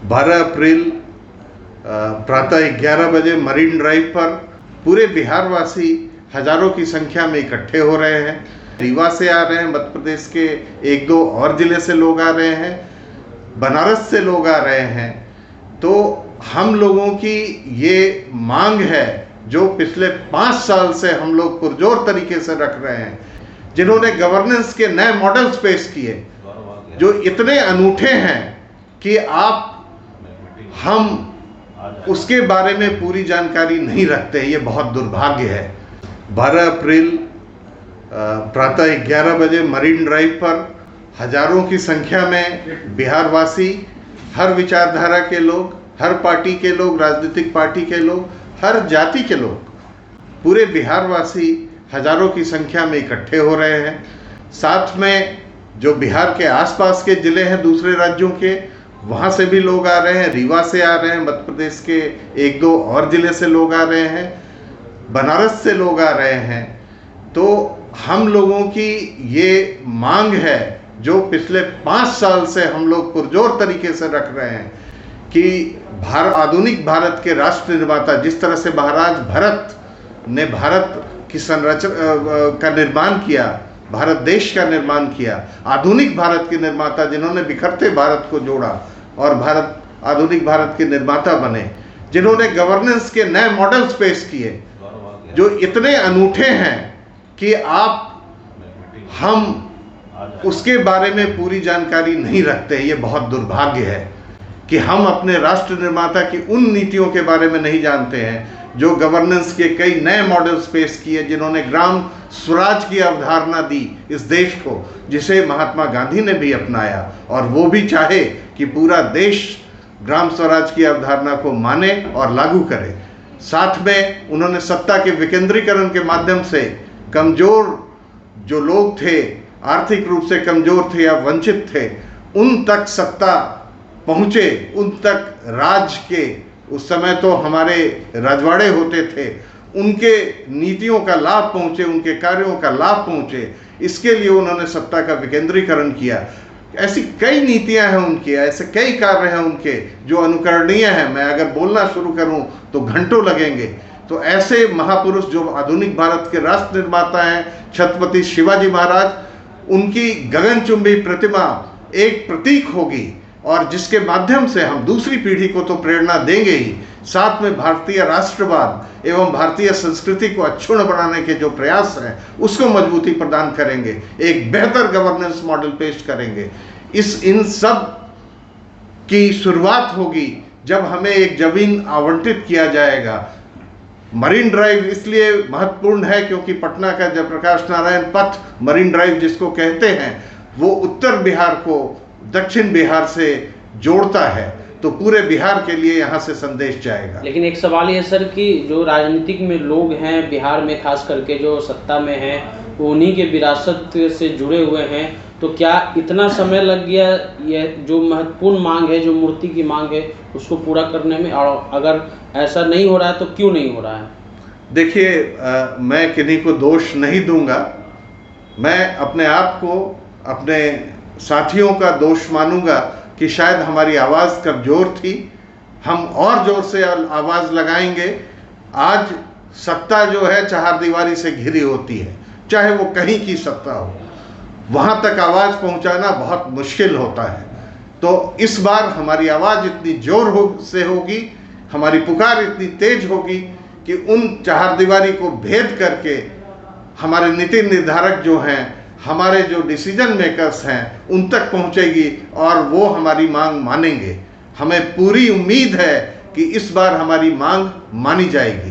12 अप्रैल प्रातः 11 बजे marine drive पर पूरे बिहार वासी हजारों की संख्या में इकट्ठे हो रहे हैं। रीवा से आ रहे हैं, मध्य प्रदेश के एक दो और जिले से लोग आ रहे हैं, बनारस से लोग आ रहे हैं। तो हम लोगों की ये मांग है जो पिछले 5 साल से हम लोग पुरजोर तरीके से रख रहे हैं, जिन्होंने गवर्नेंस के नए मॉडल्स पेश किए जो इतने अनूठे हैं कि हम उसके बारे में पूरी जानकारी नहीं रखते। ये बहुत दुर्भाग्य है। 12 अप्रैल प्रातः 11 बजे मरीन ड्राइव पर हजारों की संख्या में बिहार वासी, हर विचारधारा के लोग, हर पार्टी के लोग, राजनीतिक पार्टी के लोग, हर जाति के लोग, पूरे बिहार वासी हजारों की संख्या में इकट्ठे हो रहे हैं। साथ में जो बिहार के आसपास के जिले हैं, दूसरे राज्यों के, वहाँ से भी लोग आ रहे हैं। रीवा से आ रहे हैं, मध्य प्रदेश के एक दो और जिले से लोग आ रहे हैं, बनारस से लोग आ रहे हैं। तो हम लोगों की ये मांग है जो पिछले 5 साल से हम लोग पुरजोर तरीके से रख रहे हैं कि आधुनिक भारत के राष्ट्र निर्माता, जिस तरह से महाराज भरत ने भारत की संरचना का निर्माण किया, भारत देश का निर्माण किया, आधुनिक भारत के निर्माता जिन्होंने बिखरते भारत को जोड़ा और आधुनिक भारत के निर्माता बने, जिन्होंने गवर्नेंस के नए मॉडल्स पेश किए जो इतने अनूठे हैं कि हम उसके बारे में पूरी जानकारी नहीं रखते। ये बहुत दुर्भाग्य है कि हम अपने राष्ट्र निर्माता की उन नीतियों के बारे में नहीं जानते हैं जो गवर्नेंस के कई नए मॉडल्स पेश किए, जिन्होंने ग्राम स्वराज की अवधारणा दी इस देश को, जिसे महात्मा गांधी ने भी अपनाया और वो भी चाहे कि पूरा देश ग्राम स्वराज की अवधारणा को माने और लागू करे। साथ में उन्होंने सत्ता के विकेंद्रीकरण के माध्यम से कमजोर जो लोग थे, आर्थिक रूप से कमजोर थे या वंचित थे, उन तक सत्ता पहुँचे, उन तक राज के, उस समय तो हमारे राजवाड़े होते थे, उनके नीतियों का लाभ पहुँचे, उनके कार्यों का लाभ पहुँचे। इसके लिए उन्होंने सत्ता का विकेंद्रीकरण किया। ऐसी कई नीतियां हैं उनकी, ऐसे कई कार्य हैं उनके जो अनुकरणीय हैं। मैं अगर बोलना शुरू करूं तो घंटों लगेंगे। तो ऐसे महापुरुष जो आधुनिक भारत के राष्ट्र निर्माता हैं, छत्रपति शिवाजी महाराज, उनकी गगनचुंबी प्रतिमा एक प्रतीक होगी और जिसके माध्यम से हम दूसरी पीढ़ी को तो प्रेरणा देंगे ही, साथ में भारतीय राष्ट्रवाद एवं भारतीय संस्कृति को अक्षुण्ण बनाने के जो प्रयास हैं उसको मजबूती प्रदान करेंगे, एक बेहतर गवर्नेंस मॉडल पेश करेंगे। इन सब की शुरुआत होगी जब हमें एक जमीन आवंटित किया जाएगा। मरीन ड्राइव इसलिए महत्वपूर्ण है क्योंकि पटना का जयप्रकाश नारायण पथ, मरीन ड्राइव जिसको कहते हैं, वो उत्तर बिहार को दक्षिण बिहार से जोड़ता है, तो पूरे बिहार के लिए यहाँ से संदेश जाएगा। लेकिन एक सवाल ये सर कि जो राजनीतिक में लोग हैं बिहार में, खास करके जो सत्ता में हैं, वो उन्हीं के विरासत से जुड़े हुए हैं, तो क्या इतना समय लग गया ये जो महत्वपूर्ण मांग है, जो मूर्ति की मांग है, उसको पूरा करने में? और अगर ऐसा नहीं हो रहा है तो क्यों नहीं हो रहा है? देखिए, मैं किन्हीं को दोष नहीं दूंगा। मैं अपने आप को, अपने साथियों का दोष मानूंगा कि शायद हमारी आवाज़ कमज़ोर थी। हम और ज़ोर से आवाज़ लगाएंगे। आज सत्ता जो है चारदीवारी से घिरी होती है, चाहे वो कहीं की सत्ता हो, वहाँ तक आवाज़ पहुँचाना बहुत मुश्किल होता है। तो इस बार हमारी आवाज़ इतनी जोर से होगी, हमारी पुकार इतनी तेज होगी कि उन चारदीवारी को भेद करके हमारे नीति निर्धारक जो हैं, हमारे जो डिसीजन मेकर्स हैं, उन तक पहुंचेगी और वो हमारी मांग मानेंगे। हमें पूरी उम्मीद है कि इस बार हमारी मांग मानी जाएगी।